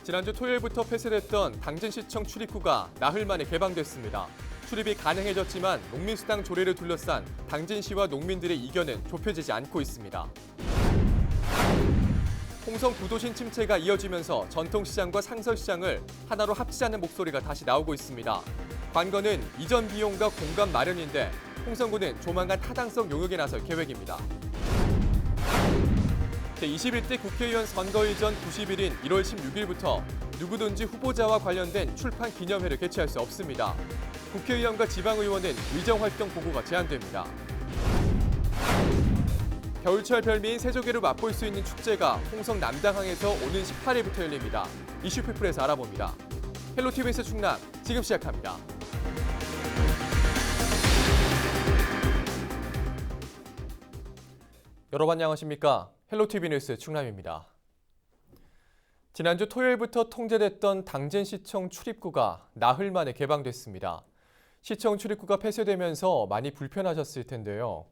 지난주 토요일부터 폐쇄됐던 당진시청 출입구가 나흘 만에 개방됐습니다. 출입이 가능해졌지만 농민수당 조례를 둘러싼 당진시와 농민들의 이견은 좁혀지지 않고 있습니다. 홍성 구도심 침체가 이어지면서 전통시장과 상설시장을 하나로 합치자는 목소리가 다시 나오고 있습니다. 관건은 이전 비용과 공간 마련인데 홍성구는 조만간 타당성 용역에 나설 계획입니다. 제21대 국회의원 선거일 전 90일인 1월 16일부터 누구든지 후보자와 관련된 출판 기념회를 개최할 수 없습니다. 국회의원과 지방의원은 의정활동 보고가 제한됩니다. 겨울철 별미인 세조개를 맛볼 수 있는 축제가 홍성 남당항에서 오는 18일부터 열립니다. 이슈피플에서 알아봅니다. 헬로티비 뉴스 충남 지금 시작합니다. 여러분 안녕하십니까? 헬로티비 뉴스 충남입니다. 지난주 토요일부터 통제됐던 당진시청 출입구가 나흘 만에 개방됐습니다. 시청 출입구가 폐쇄되면서 많이 불편하셨을 텐데요.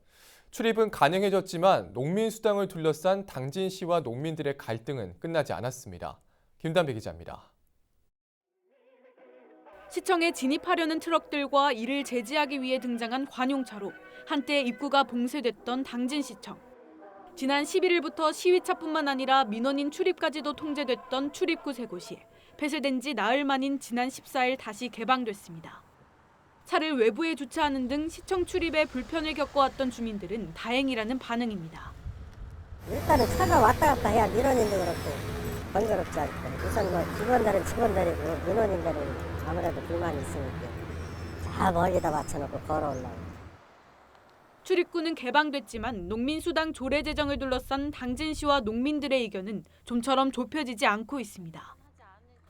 출입은 가능해졌지만 농민수당을 둘러싼 당진시와 농민들의 갈등은 끝나지 않았습니다. 김담비 기자입니다. 시청에 진입하려는 트럭들과 이를 제지하기 위해 등장한 관용차로 한때 입구가 봉쇄됐던 당진시청. 지난 11일부터 시위차뿐만 아니라 민원인 출입까지도 통제됐던 출입구 세 곳이 폐쇄된 지 나흘 만인 지난 14일 다시 개방됐습니다. 차를 외부에 주차하는 등 시청 출입에 불편을 겪어왔던 주민들은 다행이라는 반응입니다. 일단은 차가 왔다 갔다 해야 민원인도 그렇고 번거롭지 않고 우선 뭐 직원들은 직원들이고 민원인들은 아무래도 불만이 있으니까 다 멀리다 맞춰놓고 걸어오려고. 출입구는 개방됐지만 농민수당 조례 제정을 둘러싼 당진시와 농민들의 의견은 좀처럼 좁혀지지 않고 있습니다.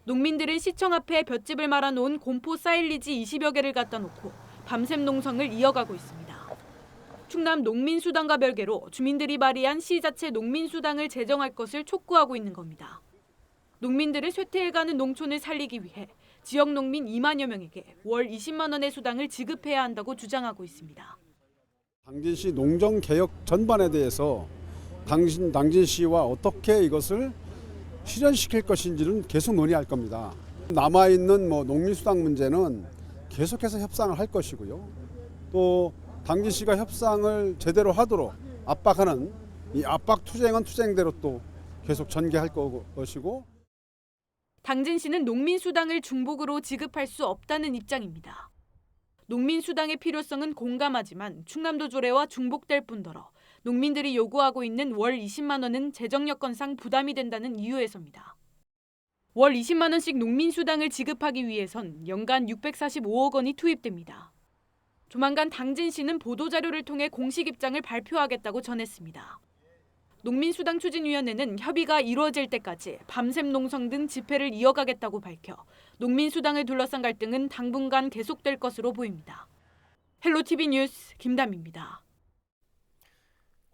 농민들은 시청 앞에 볏짚을 말아놓은 공포 사일리지 20여 개를 갖다 놓고 밤샘 농성을 이어가고 있습니다. 충남 농민수당과 별개로 주민들이 발의한 시자체 농민수당을 제정할 것을 촉구하고 있는 겁니다. 농민들은 쇠퇴해가는 농촌을 살리기 위해 지역 농민 2만여 명에게 월 20만 원의 수당을 지급해야 한다고 주장하고 있습니다. 당진시 농정개혁 전반에 대해서 당진시와 어떻게 이것을 실현시킬 것인지는 계속 논의할 겁니다. 남아있는 농민수당 문제는 계속해서 협상을 할 것이고요. 또 당진시가 협상을 제대로 하도록 압박하는 이 압박 투쟁은 투쟁대로 또 계속 전개할 것이고. 당진시는 농민수당을 중복으로 지급할 수 없다는 입장입니다. 농민수당의 필요성은 공감하지만 충남도 조례와 중복될 뿐더러 농민들이 요구하고 있는 월 20만 원은 재정 여건상 부담이 된다는 이유에서입니다. 월 20만 원씩 농민수당을 지급하기 위해선 연간 645억 원이 투입됩니다. 조만간 당진시는 보도자료를 통해 공식 입장을 발표하겠다고 전했습니다. 농민수당 추진위원회는 협의가 이루어질 때까지 밤샘 농성 등 집회를 이어가겠다고 밝혀 농민수당을 둘러싼 갈등은 당분간 계속될 것으로 보입니다. 헬로티비 뉴스 김담입니다.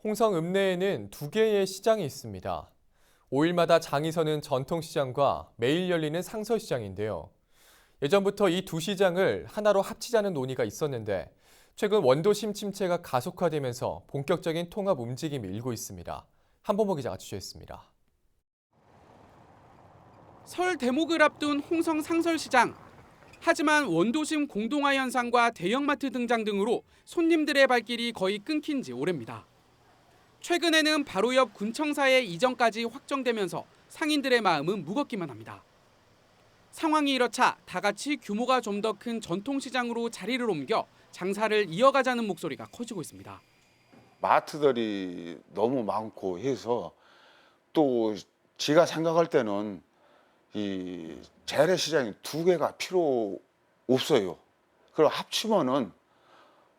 홍성 읍내에는 2개의 시장이 있습니다. 5일마다 장이 서는 전통시장과 매일 열리는 상설시장인데요. 예전부터 이 두 시장을 하나로 합치자는 논의가 있었는데 최근 원도심 침체가 가속화되면서 본격적인 통합 움직임이 일고 있습니다. 한범호 기자가 취재했습니다. 설 대목을 앞둔 홍성 상설시장. 하지만 원도심 공동화 현상과 대형마트 등장 등으로 손님들의 발길이 거의 끊긴 지 오래입니다. 최근에는 바로 옆 군청사의 이전까지 확정되면서 상인들의 마음은 무겁기만 합니다. 상황이 이렇자 다 같이 규모가 좀 더 큰 전통시장으로 자리를 옮겨 장사를 이어가자는 목소리가 커지고 있습니다. 마트들이 너무 많고 해서 또 제가 생각할 때는 이 재래시장이 2개가 필요 없어요. 그럼 합치면은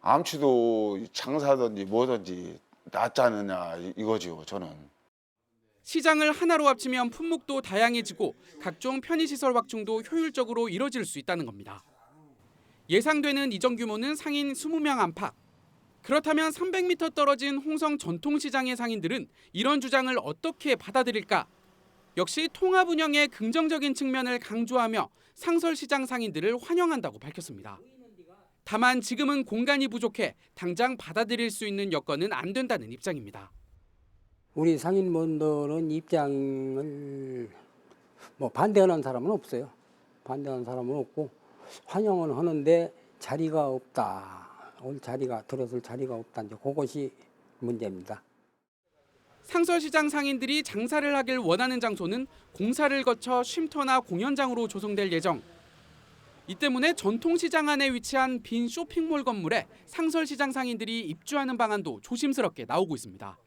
암치도 장사든지 뭐든지 낫지 않느냐 이거죠, 저는. 시장을 하나로 합치면 품목도 다양해지고 각종 편의시설 확충도 효율적으로 이뤄질 수 있다는 겁니다. 예상되는 이전 규모는 상인 20명 안팎. 그렇다면 300m 떨어진 홍성 전통시장의 상인들은 이런 주장을 어떻게 받아들일까? 역시 통합 운영의 긍정적인 측면을 강조하며 상설시장 상인들을 환영한다고 밝혔습니다. 다만 지금은 공간이 부족해 당장 받아들일 수 있는 여건은 안 된다는 입장입니다. 우리 상인분들은 입장을 뭐 반대하는 사람은 없어요. 반대하는 사람은 없고 환영은 하는데 자리가 없다. 올 자리가 들어설 자리가 없다. 이제 그것이 문제입니다. 상설시장 상인들이 장사를 하길 원하는 장소는 공사를 거쳐 쉼터나 공연장으로 조성될 예정. 이 때문에 전통시장 안에 위치한 빈 쇼핑몰 건물에 상설시장 상인들이 입주하는 방안도 조심스럽게 나오고 있습니다.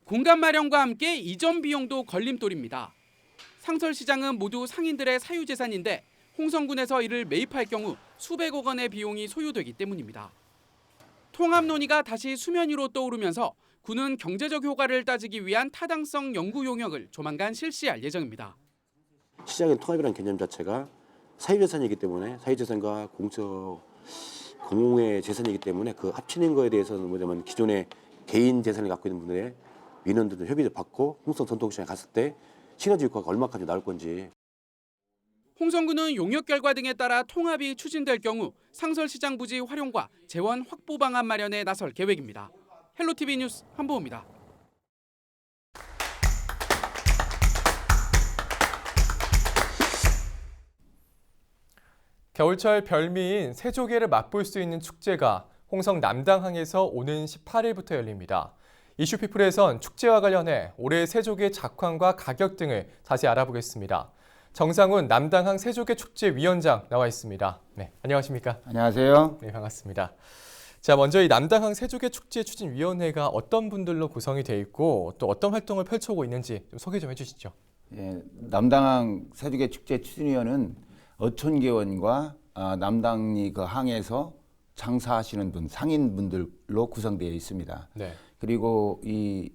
공간 마련과 함께 이전 비용도 걸림돌입니다. 상설시장은 모두 상인들의 사유재산인데 홍성군에서 이를 매입할 경우 수백억 원의 비용이 소요되기 때문입니다. 통합 논의가 다시 수면 위로 떠오르면서 군은 경제적 효과를 따지기 위한 타당성 연구 용역을 조만간 실시할 예정입니다. 시장의 통합이라는 개념 자체가 사유재산이기 때문에 사유재산과 공공의 재산이기 때문에 그 합치는 거에 대해서는 뭐냐면 기존의 개인 재산을 갖고 있는 분들의 민원들도 협의를 받고 홍성 전통시장에 갔을 때 시너지 효과가 얼마까지 나올 건지. 홍성군은 용역 결과 등에 따라 통합이 추진될 경우 상설시장 부지 활용과 재원 확보 방안 마련에 나설 계획입니다. 헬로티비 뉴스 한보호입니다. 겨울철 별미인 새조개를 맛볼 수 있는 축제가 홍성 남당항에서 오는 18일부터 열립니다. 이슈피플에선 축제와 관련해 올해 새조개 작황과 가격 등을 자세히 알아보겠습니다. 정상훈 남당항 새조개 축제 위원장 나와 있습니다. 네, 안녕하십니까? 안녕하세요. 네, 반갑습니다. 자, 먼저 이 남당항 새조개 축제 추진위원회가 어떤 분들로 구성이 돼 있고 또 어떤 활동을 펼쳐오고 있는지 좀 소개 좀 해주시죠. 예, 남당항 새조개 축제 추진위원은 어촌계원과 남당리 그 항에서 장사하시는 분, 상인분들로 구성되어 있습니다. 네. 그리고 이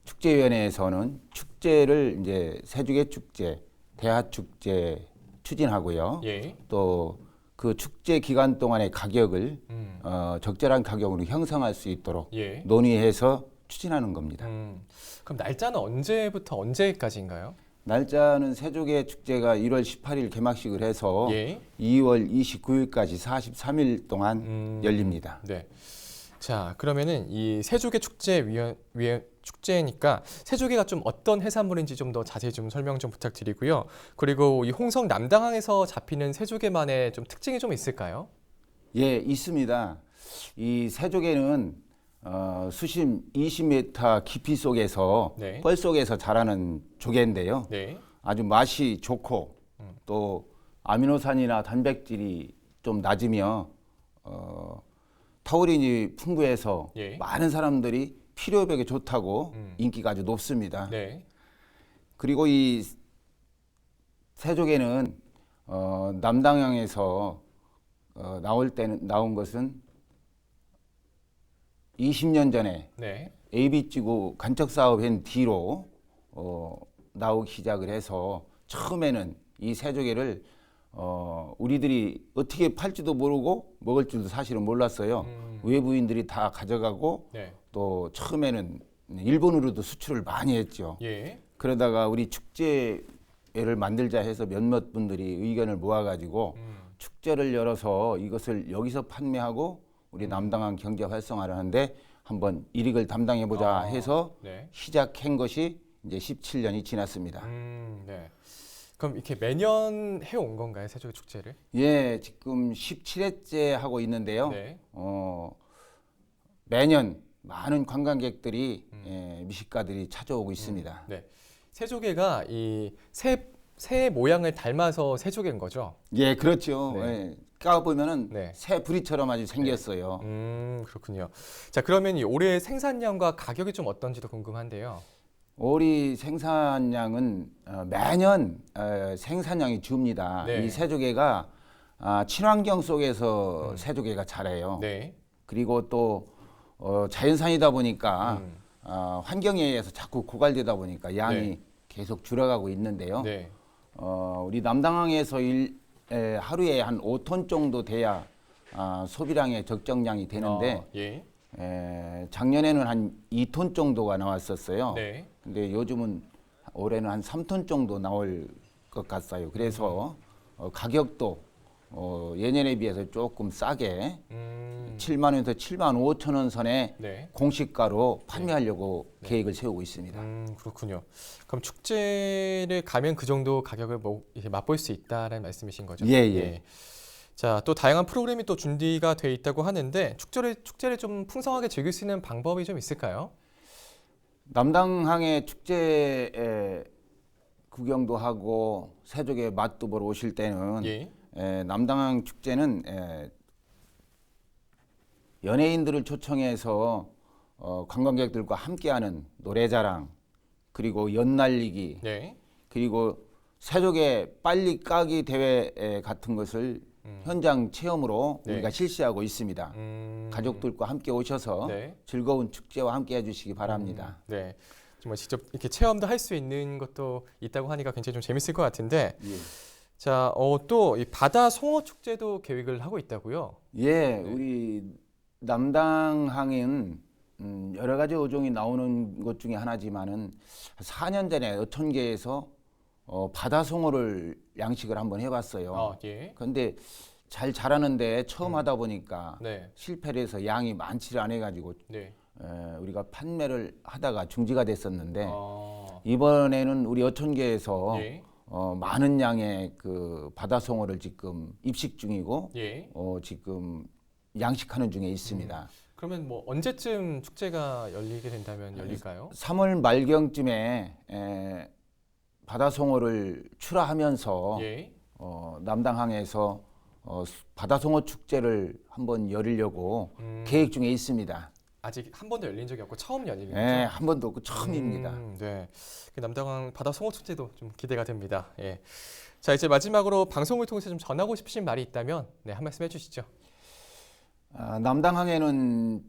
축제위원회에서는 축제를 이제 새조개 축제, 대하축제 추진하고요. 예. 또 그 축제 기간 동안의 가격을 적절한 가격으로 형성할 수 있도록 예. 논의해서 추진하는 겁니다. 그럼 날짜는 언제부터 언제까지인가요? 날짜는 새조개 축제가 1월 18일 개막식을 해서 예. 2월 29일까지 43일 동안 열립니다. 네. 자, 그러면은 이 새조개 축제니까 새조개가 좀 어떤 해산물인지 좀 더 자세히 좀 설명 좀 부탁드리고요. 그리고 이 홍성 남당항에서 잡히는 새조개만의 좀 특징이 좀 있을까요? 예, 있습니다. 이 새조개는 수심 20m 깊이 속에서 네. 뻘 속에서 자라는 조개인데요. 네. 아주 맛이 좋고 또 아미노산이나 단백질이 좀 낮으며 타우린이 풍부해서 예. 많은 사람들이 피로회복에 좋다고 인기가 아주 높습니다. 네. 그리고 이 새조개는 남당항에서 나온 것은 20년 전에 네. AB지구 간척 사업한 뒤로 나오기 시작을 해서 처음에는 이 새조개를 우리들이 어떻게 팔지도 모르고 먹을 줄도 사실은 몰랐어요. 외부인들이 다 가져가고 네. 또 처음에는 일본으로도 수출을 많이 했죠. 예. 그러다가 우리 축제를 만들자 해서 몇몇 분들이 의견을 모아가지고 축제를 열어서 이것을 여기서 판매하고 우리 남당항 경제 활성화를 하는데 한번 일익을 담당해보자 해서 네. 시작한 것이 이제 17년이 지났습니다. 네. 그럼 이렇게 매년 해온 건가요, 새조개 축제를? 예, 지금 17회째 하고 있는데요. 네. 매년 많은 관광객들이 미식가들이 찾아오고 있습니다. 네. 새조개가 이 새 모양을 닮아서 새조개인 거죠? 예, 그렇죠. 네. 예, 까보면은 네. 새 부리처럼 아주 생겼어요. 그렇군요. 자, 그러면 이 올해 생산량과 가격이 좀 어떤지도 궁금한데요. 오리 생산량은 매년 생산량이 줍니다. 네. 이 새조개가 친환경 속에서 새조개가 자라요. 네. 그리고 또 자연산이다 보니까 환경에 의해서 자꾸 고갈되다 보니까 양이 네. 계속 줄어가고 있는데요. 네. 우리 남당항에서 하루에 한 5톤 정도 돼야 소비량의 적정량이 되는데 예. 작년에는 한 2톤 정도가 나왔었어요. 네. 근데 요즘은 올해는 한 3톤 정도 나올 것 같아요. 그래서 가격도 예년에 비해서 조금 싸게 7만 원에서 7만 5천 원 선에 네. 공시가로 판매하려고 계획을 세우고 있습니다. 그렇군요. 그럼 축제를 가면 그 정도 가격을 이렇게 맛볼 수 있다는 말씀이신 거죠? 예. 자, 또 다양한 프로그램이 또 준비가 돼 있다고 하는데 축제를 좀 풍성하게 즐길 수 있는 방법이 좀 있을까요? 남당항의 축제에 구경도 하고 세족의 맛도 보러 오실 때는 예. 남당항 축제는 연예인들을 초청해서 관광객들과 함께하는 노래자랑, 그리고 연날리기, 네. 그리고 세족의 빨리 까기 대회 같은 것을 현장 체험으로 네. 우리가 실시하고 있습니다. 가족들과 함께 오셔서 네. 즐거운 축제와 함께 해주시기 바랍니다. 네. 정말 직접 이렇게 체험도 할 수 있는 것도 있다고 하니까 굉장히 좀 재밌을 것 같은데. 예. 자, 또 이 바다 송어 축제도 계획을 하고 있다고요? 예, 우리 남당항은 여러 가지 어종이 나오는 것 중에 하나지만은 4년 전에 어촌계에서 바다송어를 양식을 한번 해봤어요. 예. 그런데 잘 자라는데 처음 하다 보니까 네. 실패를 해서 양이 많지를 않아가지고 네. 우리가 판매를 하다가 중지가 됐었는데 아, 이번에는 우리 어촌계에서 예. 많은 양의 그 바다송어를 지금 입식 중이고 예. 지금 양식하는 중에 있습니다. 그러면 뭐 언제쯤 축제가 열리게 된다면 열릴까요? 3월 말경쯤에 바다송어를 출하하면서 예. 남당항에서 바다송어 축제를 한번 열리려고 계획 중에 있습니다. 아직 한 번도 열린 적이 없고 처음 열리는 거죠? 네, 한 번도 없고 처음입니다. 네. 그 남당항 바다 송어 축제도 좀 기대가 됩니다. 예. 자, 이제 마지막으로 방송을 통해서 좀 전하고 싶으신 말이 있다면 한 말씀 해주시죠. 남당항에는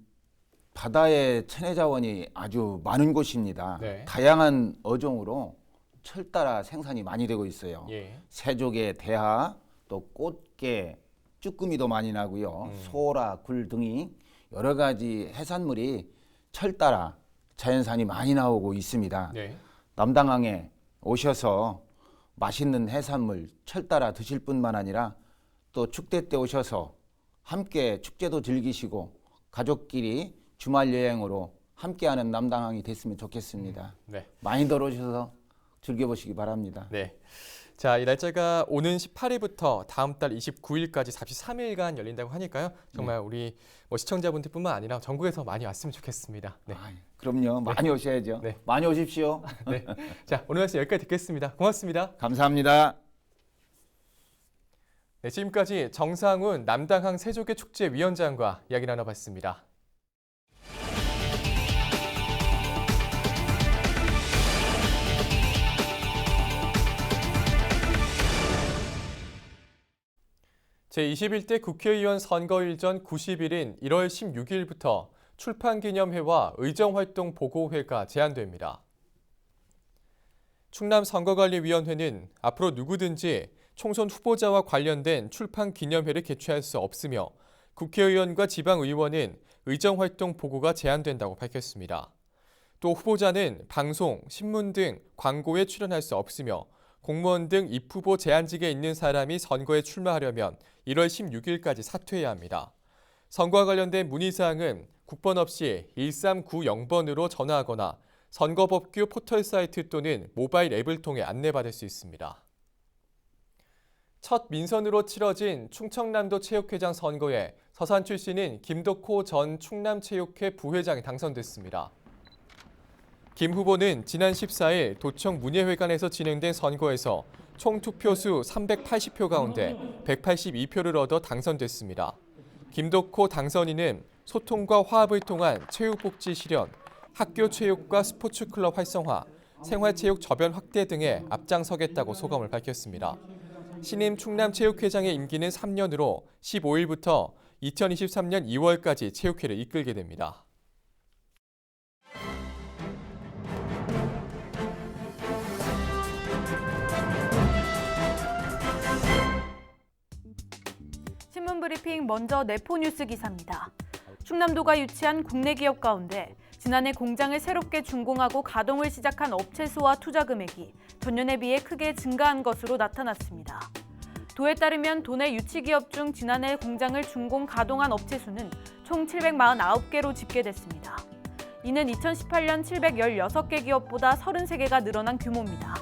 바다의 천혜 자원이 아주 많은 곳입니다. 네. 다양한 어종으로 철따라 생산이 많이 되고 있어요. 예. 새조개, 대하, 또 꽃게, 쭈꾸미도 많이 나고요. 소라, 굴 등이 여러 가지 해산물이 철따라 자연산이 많이 나오고 있습니다. 네. 남당항에 오셔서 맛있는 해산물 철따라 드실 뿐만 아니라 또 축제 때 오셔서 함께 축제도 즐기시고 가족끼리 주말 여행으로 함께하는 남당항이 됐으면 좋겠습니다. 네. 많이들 오셔서 즐겨보시기 바랍니다. 네. 자, 이 날짜가 오는 18일부터 다음 달 29일까지 43일간 열린다고 하니까요. 정말 우리 시청자분들뿐만 아니라 전국에서 많이 왔으면 좋겠습니다. 네. 그럼요. 많이 오셔야죠. 네. 많이 오십시오. 네. 자, 오늘 말씀 여기까지 듣겠습니다. 고맙습니다. 감사합니다. 네, 지금까지 정상훈 남당항 세조개 축제 위원장과 이야기 나눠봤습니다. 제21대 국회의원 선거일 전 90일인 1월 16일부터 출판기념회와 의정활동보고회가 제한됩니다. 충남선거관리위원회는 앞으로 누구든지 총선 후보자와 관련된 출판기념회를 개최할 수 없으며 국회의원과 지방의원은 의정활동보고가 제한된다고 밝혔습니다. 또 후보자는 방송, 신문 등 광고에 출연할 수 없으며 공무원 등 입후보 제한직에 있는 사람이 선거에 출마하려면 1월 16일까지 사퇴해야 합니다. 선거와 관련된 문의사항은 국번 없이 1390번으로 전화하거나 선거법규 포털 사이트 또는 모바일 앱을 통해 안내받을 수 있습니다. 첫 민선으로 치러진 충청남도 체육회장 선거에 서산 출신인 김덕호 전 충남체육회 부회장이 당선됐습니다. 김 후보는 지난 14일 도청 문예회관에서 진행된 선거에서 총 투표수 380표 가운데 182표를 얻어 당선됐습니다. 김덕호 당선인은 소통과 화합을 통한 체육복지 실현, 학교 체육과 스포츠 클럽 활성화, 생활체육 저변 확대 등에 앞장서겠다고 소감을 밝혔습니다. 신임 충남체육회장의 임기는 3년으로 15일부터 2023년 2월까지 체육회를 이끌게 됩니다. 신문 브리핑 먼저 네포뉴스 기사입니다. 충남도가 유치한 국내 기업 가운데 지난해 공장을 새롭게 준공하고 가동을 시작한 업체 수와 투자 금액이 전년에 비해 크게 증가한 것으로 나타났습니다. 도에 따르면 도내 유치기업 중 지난해 공장을 준공 가동한 업체 수는 총 749개로 집계됐습니다. 이는 2018년 716개 기업보다 33개가 늘어난 규모입니다.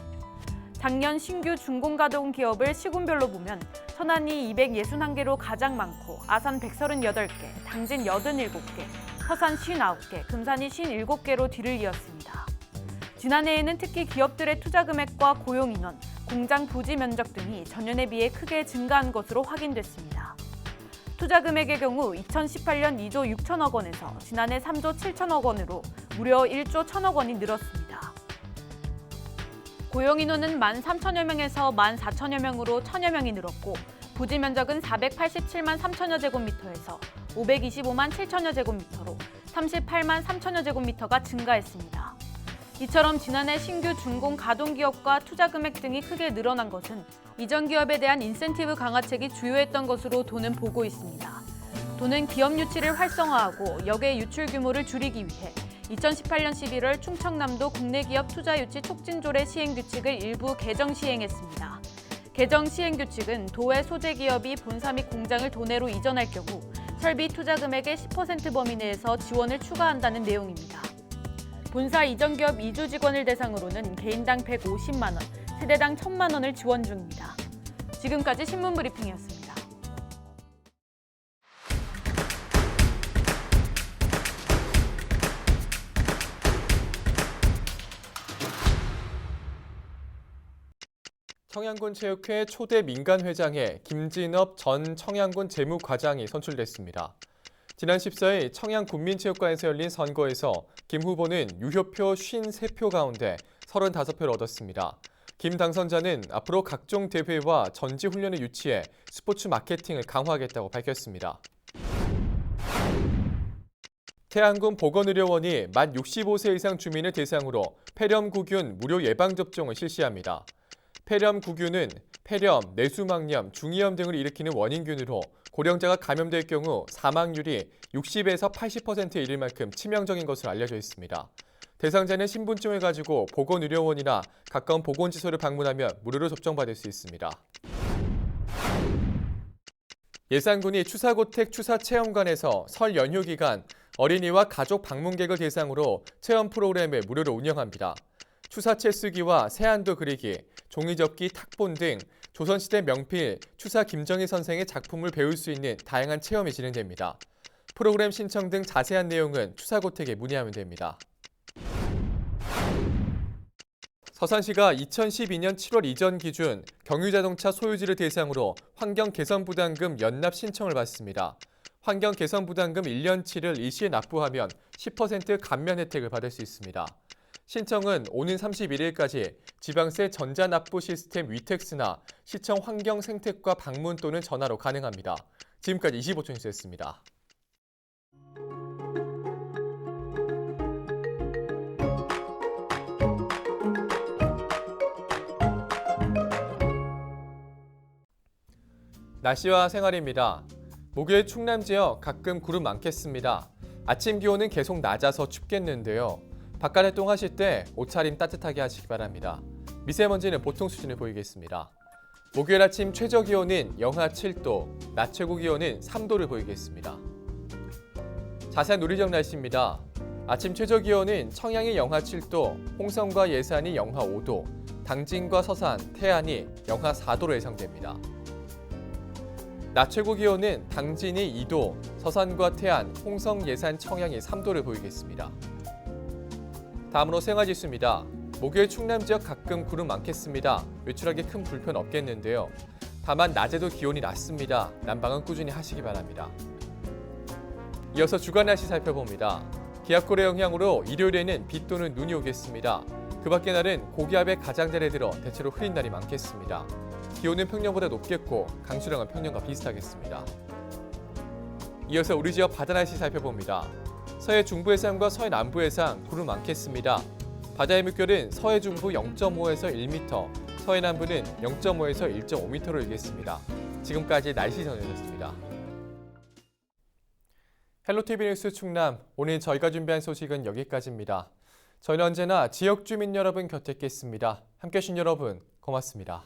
작년 신규 준공 가동 기업을 시군별로 보면 천안이 261개로 가장 많고 아산 138개, 당진 87개, 서산 59개, 금산이 57개로 뒤를 이었습니다. 지난해에는 특히 기업들의 투자 금액과 고용 인원, 공장 부지 면적 등이 전년에 비해 크게 증가한 것으로 확인됐습니다. 투자 금액의 경우 2018년 2조 6천억 원에서 지난해 3조 7천억 원으로 무려 1조 1천억 원이 늘었습니다. 고용 인원은 13,000여 명에서 14,000여 명으로 1,000여 명이 늘었고 부지 면적은 487만 3천여 제곱미터에서 525만 7천여 제곱미터로 38만 3천여 제곱미터가 증가했습니다. 이처럼 지난해 신규 준공 가동 기업과 투자 금액 등이 크게 늘어난 것은 이전 기업에 대한 인센티브 강화책이 주요했던 것으로 도는 보고 있습니다. 도는 기업 유치를 활성화하고 역의 유출 규모를 줄이기 위해 2018년 11월 충청남도 국내 기업 투자 유치 촉진 조례 시행 규칙을 일부 개정 시행했습니다. 개정 시행 규칙은 도의 소재 기업이 본사 및 공장을 도내로 이전할 경우 설비 투자 금액의 10% 범위 내에서 지원을 추가한다는 내용입니다. 본사 이전 기업 이주 직원을 대상으로는 개인당 150만 원, 세대당 1,000만 원을 지원 중입니다. 지금까지 신문 브리핑이었습니다. 청양군 체육회 초대 민간회장에 김진업 전 청양군 재무과장이 선출됐습니다. 지난 14일 청양군민체육관에서 열린 선거에서 김 후보는 유효표 53표 가운데 35표를 얻었습니다. 김 당선자는 앞으로 각종 대회와 전지훈련을 유치해 스포츠 마케팅을 강화하겠다고 밝혔습니다. 태안군 보건의료원이 만 65세 이상 주민을 대상으로 폐렴구균 무료 예방접종을 실시합니다. 폐렴구균은 폐렴, 내수막염, 중이염 등을 일으키는 원인균으로 고령자가 감염될 경우 사망률이 60에서 80%에 이를 만큼 치명적인 것으로 알려져 있습니다. 대상자는 신분증을 가지고 보건의료원이나 가까운 보건지소를 방문하면 무료로 접종받을 수 있습니다. 예산군이 추사고택 추사체험관에서 설 연휴 기간 어린이와 가족 방문객을 대상으로 체험 프로그램을 무료로 운영합니다. 추사체 쓰기와 세안도 그리기, 종이접기, 탁본 등 조선시대 명필 추사 김정희 선생의 작품을 배울 수 있는 다양한 체험이 진행됩니다. 프로그램 신청 등 자세한 내용은 추사고택에 문의하면 됩니다. 서산시가 2012년 7월 이전 기준 경유자동차 소유주를 대상으로 환경개선부담금 연납 신청을 받습니다. 환경개선부담금 1년치를 일시에 납부하면 10% 감면 혜택을 받을 수 있습니다. 신청은 오는 31일까지 지방세 전자납부 시스템 위텍스나 시청 환경생태과 방문 또는 전화로 가능합니다. 지금까지 25초 뉴스였습니다. 날씨와 생활입니다. 목요일 충남 지역 가끔 구름 많겠습니다. 아침 기온은 계속 낮아서 춥겠는데요. 바깥 활동하실 때 옷차림 따뜻하게 하시기 바랍니다. 미세먼지는 보통 수준을 보이겠습니다. 목요일 아침 최저 기온은 영하 7도, 낮 최고 기온은 3도를 보이겠습니다. 자세한 우리 지역 날씨입니다. 아침 최저 기온은 청양이 영하 7도, 홍성과 예산이 영하 5도, 당진과 서산, 태안이 영하 4도로 예상됩니다. 낮 최고 기온은 당진이 2도, 서산과 태안, 홍성, 예산, 청양이 3도를 보이겠습니다. 다음으로 생활지수입니다. 목요일 충남 지역 가끔 구름 많겠습니다. 외출하기 큰 불편 없겠는데요. 다만 낮에도 기온이 낮습니다. 난방은 꾸준히 하시기 바랍니다. 이어서 주간 날씨 살펴봅니다. 기압골의 영향으로 일요일에는 비 또는 눈이 오겠습니다. 그 밖의 날은 고기압의 가장자리에 들어 대체로 흐린 날이 많겠습니다. 기온은 평년보다 높겠고 강수량은 평년과 비슷하겠습니다. 이어서 우리 지역 바다 날씨 살펴봅니다. 서해 중부 해상과 서해 남부 해상 구름 많겠습니다. 바다의 물결은 서해 중부 0.5에서 1m, 서해 남부는 0.5에서 1.5m로 일겠습니다. 지금까지 날씨 전해드렸습니다. 헬로티비 뉴스 충남, 오늘 저희가 준비한 소식은 여기까지입니다. 저희는 언제나 지역 주민 여러분 곁에 있겠습니다. 함께해 주신 여러분 고맙습니다.